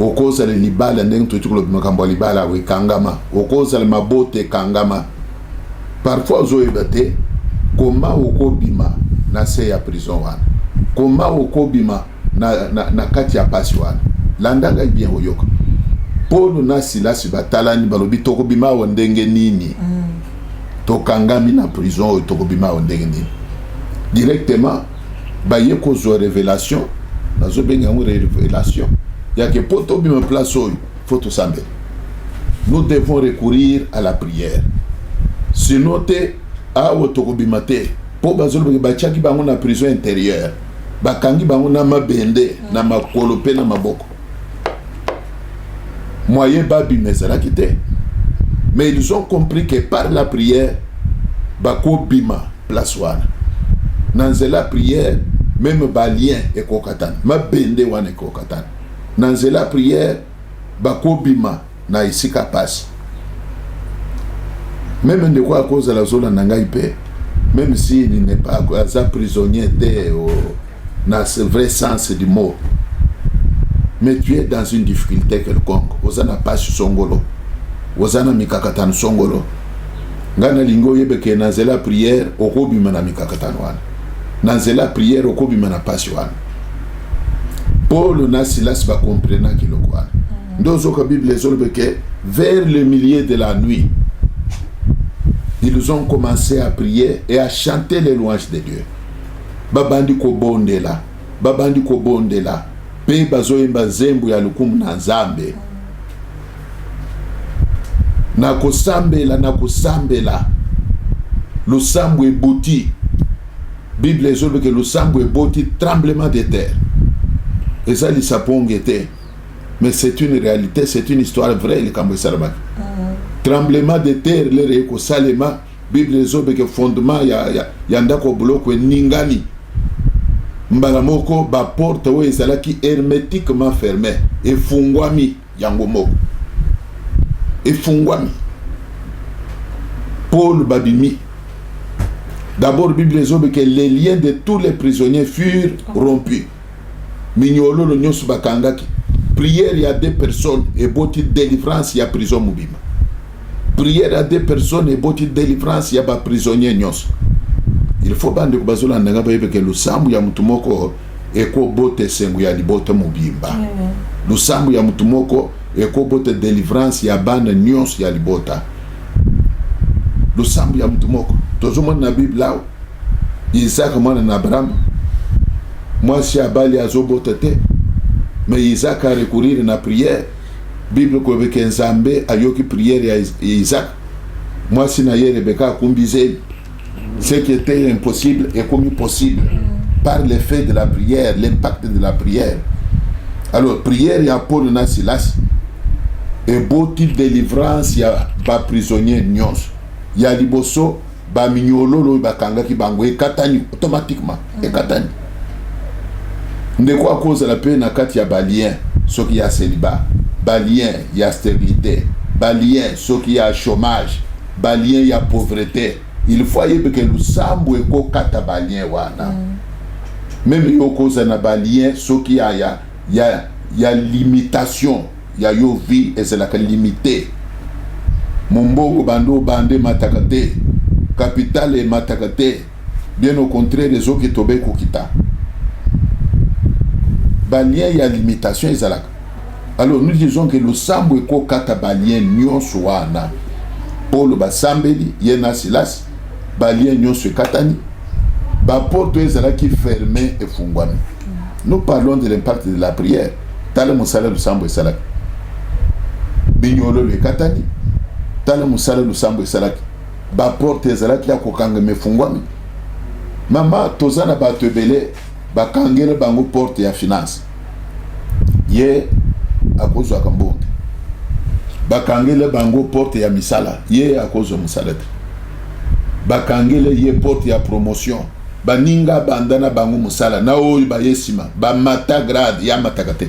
Okoza le libala ndenge tutukulo makambo libala we kangama. Okoza le mabote kangama. Parfois zo ebate koma okobima na se ya prison wana. Koma okobima na kati ya pasi wana. Landanga bien oyoka. Paul na Silas batalani balobi tokobima ondenge nini. Tokangami na prison tokobima ondenge nini. Directement baye kozo révélation nazo benga une révélation. Ya que poto bima place oyo faut to sambe. Nous devons recourir à la prière. Sinon te awo tokobima te po bazolo bachaki bango na prison intérieure. Bakangi bango na mabende na makolo pe na maboko. Moyen babi mezalaki te. Mais ils ont compris que par la prière bako bima place wana. Dans la prière même balien et kokatan, mabende wana e kokatan. Dans la prière bako bima na isika passe. Même de quoi à cause de la zone nangai pe, même si il n'est pas un prisonnier dans ce vrai sens du mot, mais tu es dans une difficulté quelconque. Ozana passe songolo, ozana mikakatan songolo. Ngana lingo yebeke nanzela prière okobima na mikakatan wana. Nanzela prière okobima na passe wana. Paul na Silas va comprendre qu'il le croit. Dans la Bible les vers le milieu de la nuit, ils ont commencé à prier et à chanter les louanges de Dieu. Babandi ko bondela, babandi ko bondela. Pe bazoyemba zembu ya lukumu na nzambe. Na kusambela. Lusambu ebouti. Bible ezolo que lusambu ebouti tremblement de terre. Et ça li sapongete. Mais c'est une réalité, c'est une histoire vraie le kambo salama. Tremblement de terre le reko salema. Bible ezolo que fondement ya ndako bloko ningani. Mbalamoko ba porte wo ezalaki hermétiquement fermée et fungwami yango moko. Et fungwami. Paul babimi. D'abord Bible ezolo que les liens de tous les prisonniers furent rompus. Mignolo lo nyosu bakangaki. Prière y a deux personnes et boti délivrance y a prison mubima. Prière à deux personnes et boti délivrance y a ba prisonnier nyosu. Il faut bande ko bazola ndanga ba yebeke lusambu ya mutumoko eko bote sengu ya libote mubimba. Lusambu ya mutumoko eko bote délivrance ya bana nyonso ya libota. Lusambu ya mutumoko tozomo na Bible là Isaac mwana na Abraham moi si abali azobote te mais Isaac a recourir na prière Bible ko be nzambe ayoki prière ya Isaac. Moi si na yere beka kumbize ce qui était impossible est commis possible par l'effet de la prière, l'impact de la prière. Alors prière ya Paul na Silas et beau type de délivrance ya ba prisonnier nyos. Ya liboso ba mignolo ba kanga ki bango e katani automatiquement e katani. Ndeko à cause de la peine à kati ya balien ce qui a célibat, balien ya stérilité, balien ce qui a chômage, balien ya pauvreté. Il faut que le sambo et ko kata balien wana. Même yo cause na balien ce qui a ya limitation, ya yo vie et c'est la limité. Mombongo bando bande matakate, capitale matakate. Bien au contraire les autres qui tobe kokita. Balien il y a limitation ezalaka. Alors nous disons que le sambo eko kata balien nyonso wana. Paul basambeli yena Silas balien nyonso katani. Ba porte ezalaki fermé et fungwami. Nous parlons de l'impact de la prière. Tala musala du sambo ezalaki. Binyolo le katani. Tala musala du sambo ezalaki. Ba porte ezalaki ya kokanga me fungwami. Mama tozana ba tebele bakangele bango porte ya finance ye akozo akambonde bakangele bango porte ya misala ye akozo musala bakangele ye porte ya promotion baninga bandana bango musala na oyo bayesima ba mata grade ya matakate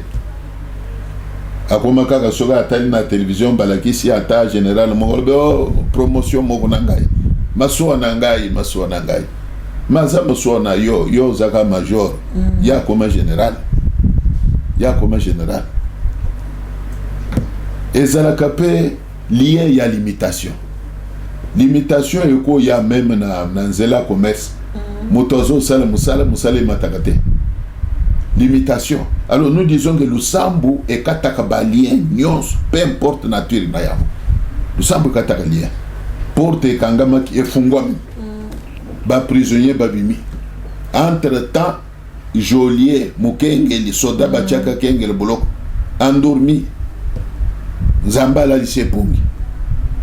akoma kaka soga atali na télévision balakisi ata général mongolo promotion moko nangai masuwa nangai Mazama soana yo zaka major ya comme général ezalaka pe lié ya limitation eko ya même na nzela commerce motozo sala musala matakate limitation. Alors nous disons que le sambu est kataka balien nyos peu importe nature na yamo le sambu kataka lien porte kangama ki efungwami ba prisonnier babimi entre temps geôlier mukengeli soda bachaka kengele boloko endormi nzamba lycée pungi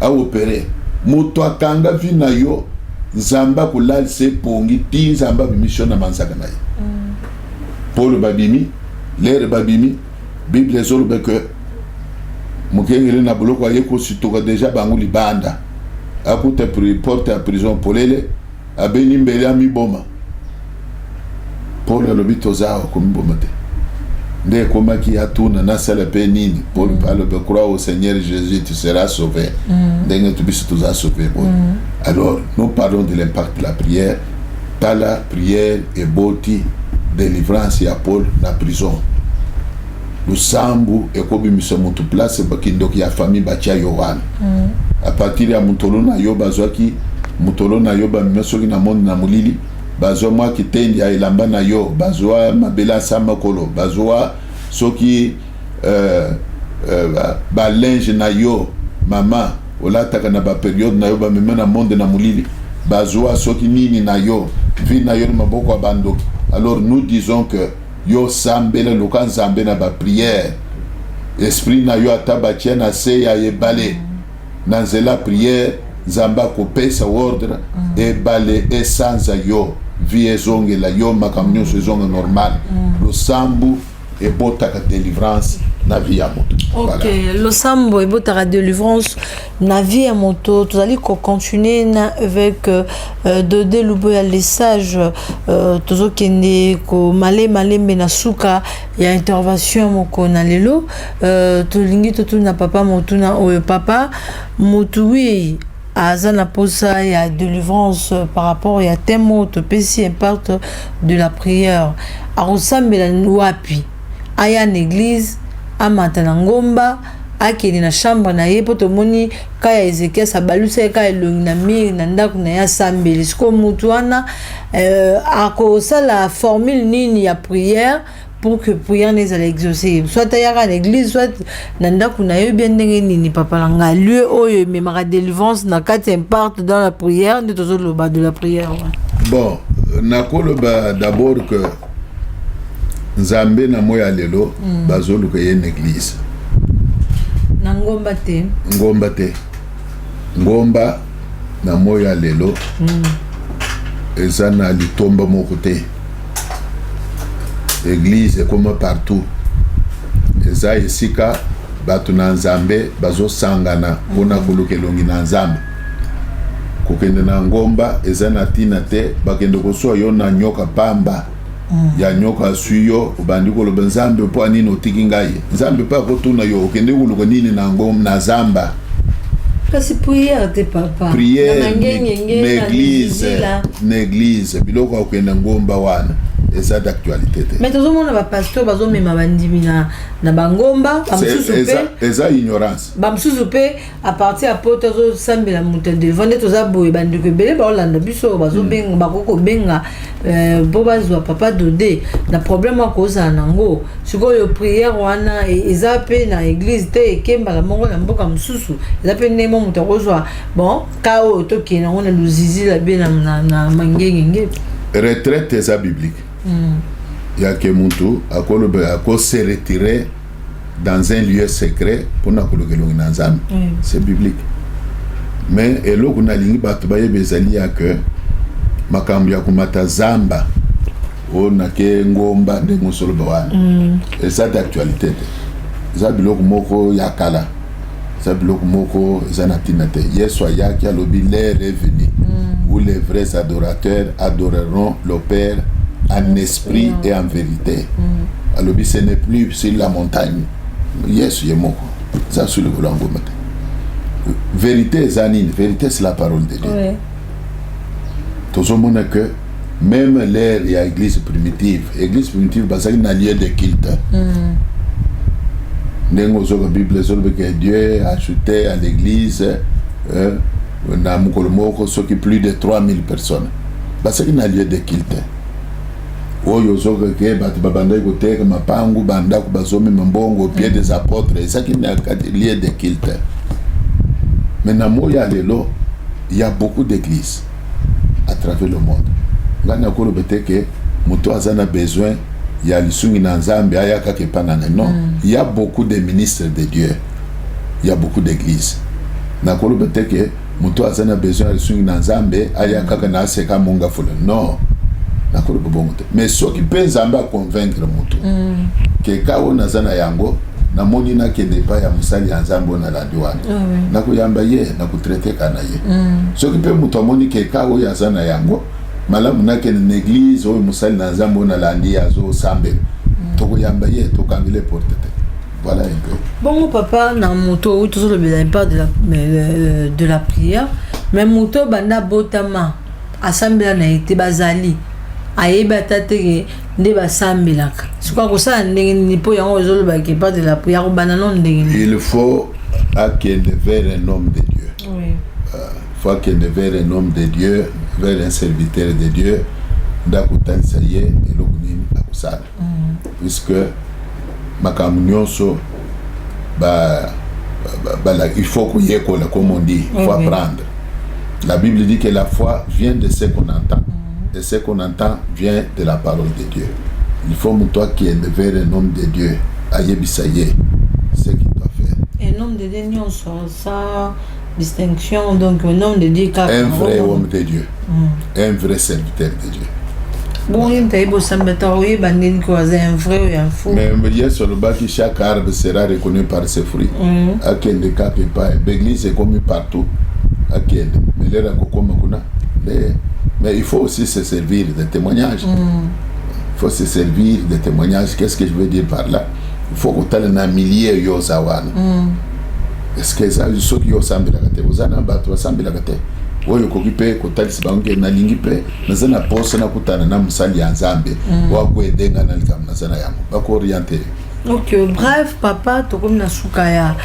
a opéré moto akanga vina yo nzamba ko lycée pungi ti nzamba bimission na manzaka naye Paul babimi l'air babimi bible zolbe que mukengeli na boloko ayeko sitoka déjà bangu libanda akute porte à prison polele abeni mbele ya miboma Paul alobi tozao komiboma te nde komaki atuna nasala pe nini Paul alobi crois au Seigneur Jésus tu seras sauvé ndenge tu biso toza sauvé alors nous parlons de l'impact de la prière par la prière et boti délivrance ya Paul na prison le sambu ekobi miso mutu place bakindoki ya famille batia yohana à partir ya mutolo na yo bazwaki mutolo na yo bamesoki na monde na mulili bazwa mwa kitendi ya elamba na yo bazwa mabela sama kolo bazwa soki ba linge na yo mama olataka na ba période na yo ba meme na monde na mulili bazwa soki nini na yo vi na yo maboko abandoki. Alors nous disons que yo sambela lokan zambe na ba prière esprit na yo atabatia na se ya yebale na nzela prière zamba kopesa ordre et bale essence yo vie ezonge la yo makamnyo ezonge normal le sambu et botaka délivrance na vie ya moto. Ok, le sambo et botaka délivrance na vie ya moto. Tout allez continuer avec de lubo ya les sages tozo kende ko male mena suka ya intervention moko na lelo to lingi to na papa moto na oyo papa moto wi azana posa ya délivrance par rapport à thème autre pesi impact de la prière a ressemble wapi aya en église amata na ngomba akeli na chambre na ye poto moni kaya Ezekiel sabalusa kaya longi na mire na ndako na ya sambeli siko mutu wana akosa la formule nini ya prière pour que prière les allait exaucer soit à l'église soit na ndako na yo bien ndenge nini papa langa lieu oyo mais ma délivrance na kati impact dans la prière de toujours le bas de la prière. Bon nakoloba d'abord que nzambe na moya lelo bazoluka ye église na ngomba te ngomba na moya lelo eza na litomba moko te. Église comme partout eza esika bato na nzambe bazosangana mpona koluka elongi na nzambe. Kokende na ngomba eza na ntina te bakende kozwa yo na nyoka pamba ya nyoka aswi yo obandi koloba nzambe mpo anini otiki ngai. Nzambe mpe akotuna yo okende koluka nini na ngomba na zamba. Kasi prière te papa. Prière n'église biloko akende ngomba wana eza d'actualité te. Mais tozomona ba pasteur bazomema bandimi na bangomba bamususu pe eza ignorance. Bamususu pe à partir ya poto sambela mutu devant toza boye bandiko ebele baolanda biso bazobenga bakoko benga bo bazwa papa dode na problème akozala nango sikoyo prière wana eza pe na église te ekembaka moko na mboka mosusu eza pe ndenge moto akozwa bon ka oyo tokende nango na luzizi la be na mangengenge. Retraite eza biblique. Ya que mutu ako se retirer dans un lieu secret pour na kolokelongi na nzambe. C'est biblique. Mais eloko na lingi bato bayebe ezali ya que makambo ya kumata zamba o na ke ngomba ndenge osoloba wana eza d'actualité te. Eza biloko moko ya kala, eza biloko moko eza na ntina te. Yesu ayaki alobi l'heure est venue où les vrais adorateurs adoreront le Père en esprit et en vérité. Alors, ce n'est plus sur la montagne. Yes, il y a moko. Ça, sur le volant. Vérité, Zanine. Vérité, c'est la parole de Dieu. Tout le monde que même l'ère, il y a l'église primitive. L'église primitive, c'est un lieu de culte. La Bible dit que Dieu a ajouté à l'église plus de 3000 personnes. C'est un lieu de culte. Oyo zoga ke batu babanda koteka mapangu banda kubazomi mbongo au pied des apôtres et ça qui n'est qu'un lieu de culte. Mais na moya lelo il y a beaucoup d'églises à travers le monde. Ngana ko lobete ke muto azana besoin ya lisungi na nzambe aya kake pananga non, il y a beaucoup de ministres de Dieu. Il y a beaucoup d'églises. Na ko lobete ke muto azana besoin ya lisungi na nzambe aya kaka na seka monga fula. Non. Mais ce qui peut convaincre mutu que kao nazana yango na moni na kende pa ya musali ya nzambo na ladiwana na kuyamba ye na kutraiter kana ye ce qui peut mutu moni que kao ya zana yango malamu na kende église o musali na nzambo na landi ya zo sambe to kuyamba ye to kangile porte. Voilà un peu. Bon papa na moto tout le bien pas de la prière mais moto banda botama assemblée na été bazali ayeba tate nde basambelaka sikoa kosala ndenge nini mpo yango ezolobaki pas de la prière banano ndenge nini. Il faut akende vers un homme de Dieu. Oui. Il faut akende vers un homme de Dieu, vers un serviteur de Dieu ndakutalisa ye eloko nini akosala puisque makambo nyonso il faut koyekola comme on dit, il faut apprendre. La Bible dit que la foi vient de ce qu'on entend. Et ce qu'on entend vient de la parole de Dieu. Il faut toi qui est vers un homme de Dieu, ayebisaye, ce qu'il doit faire. Un homme de Dieu, sans distinction, donc un homme de Dieu. Un vrai homme de Dieu, un vrai serviteur de Dieu. Bon, il y a un vrai ou un faux. Mais il y a sur le bas que chaque arbre sera reconnu par ses fruits. À quel des cas, l'église est comme partout. À quel, mais les mais il faut aussi se servir de témoignages. Il faut se servir de témoignages. Qu'est-ce que je veux dire par là? Il faut que tu aies un millier de yosawan. Est-ce que ça, ceux qui ont sambi la gâte, vous en avez sambi la gâte. Oyo kokipe kotali sibange na lingi pe nazana posa na kutana na musali ya nzambe wa kwedenga na likam nazana yango bako orienter. Ok, bref papa to comme na suka ya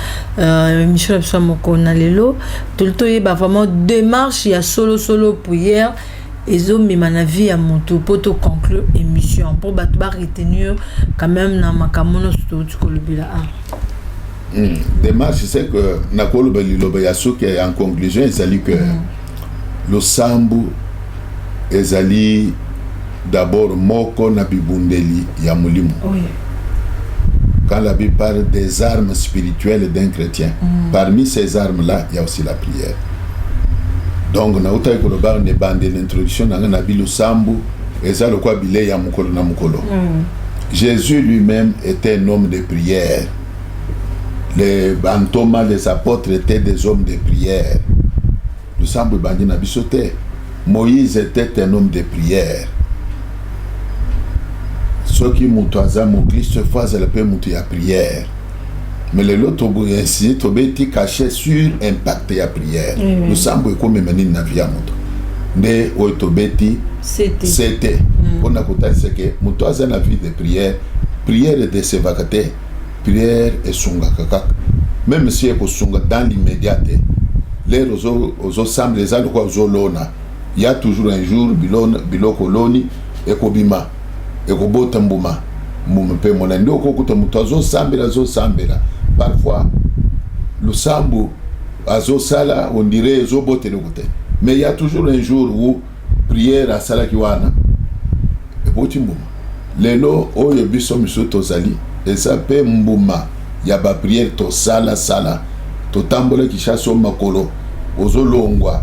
Michel Absamoko na lelo tout le temps yeba vraiment démarche ya solo prière ezo mema na vie ya moto poto conclure émission pour battre ba retenir quand même na makamono surtout ko lobila démarche c'est que na ko lobeli loba suka en conclusion ezali que le sambu ezali d'abord moko na bibundeli ya mulimo. Oui. quand la Bible parle des armes spirituelles d'un chrétien, parmi ces armes-là, il y a aussi la prière. Donc, on a bandé l'introduction dans la Bible sambu et ça le quoi bilé ya mukolo na mukolo. Jésus lui-même était un homme de prière. Les Thomas, les apôtres étaient des hommes de prière. Le sambu bandé na bisoté. Moïse était un homme de prière. Ceux qui moutoisa mon Christ faisait le peu mouti à prière. Mais le lot ainsi tobeti caché sur impact ya prière. Le sambu comme menine na via moto. Ne otobeti c'était on a côté c'est que moutoisa na vie de prière, prière de se vacate, prière et sunga kaka. Même si est sunga dans l'immédiat. Les aux sambu les gens quoi zolona. Il y a toujours un jour bilo koloni et kobima et kobota mbuma mumpe monande okukuta mutazo sambela zo sambela parfois le sambu azo sala on dirait zo bote le côté mais il y a toujours un jour où prière à sala kiwana et boti mbuma lelo oyo biso miso tozali et ça pe mbuma ya ba prière to sala to tambola kishaso makolo ozo longwa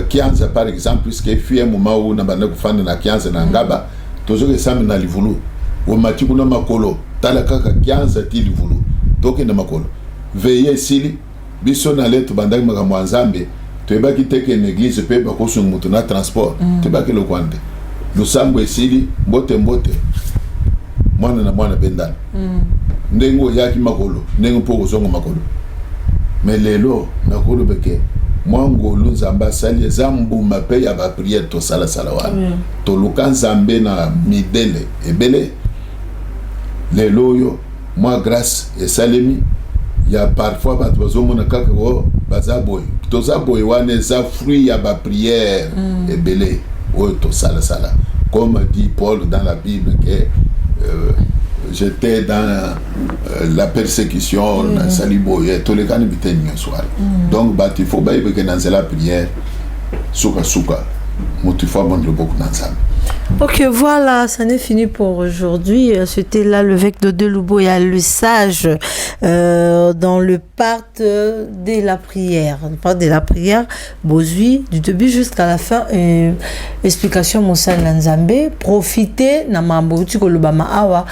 kianza par exemple puisque fie moment où na bana kufanda na kianza na ngaba tozo ke sami na livulu o matiku na makolo tala kaka kianza ti livulu toke na makolo veiller sili biso na leto bandaki maka mwanzambe to ebaki teke na église pe ba ko sungu mutu na transport to baki lo kwande lusambo esili mbote mwana na mwana bendana ndengo yaki makolo ndengo poko zongo makolo mais lelo na kolo beke mwango lunzamba sali zambu mape ya ba prière to sala wana to lukan zambe na midele ebele lelo yo moi grâce et salemi ya parfois ba bazomona kaka o bazaboy to zaboy wane za fruit ya ba prière ebele o to sala comme dit Paul dans la Bible que j'étais dans la persécution dans saliboye tous les canaux bitaient soir donc il faut bien que dans la prière souka mutu faut montre beaucoup dans ça. Ok, voilà, ça n'est fini pour aujourd'hui. C'était là le vec de Delouboya, le sage, dans le part de la prière. Le part de la prière, Bozui, du début jusqu'à la fin, explication Moussa Nanzambe, profitez, Namambouti Kolobama Awa,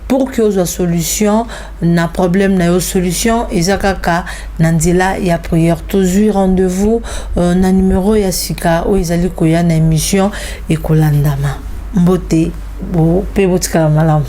pour que vous solution, na problème, na solution, Izakaka, Nandila, ya prière, toujours rendez-vous, na numéro Yasika, ou Izali Koya, na émission, et Kolandama. Mbote, bo, pe botika malamu.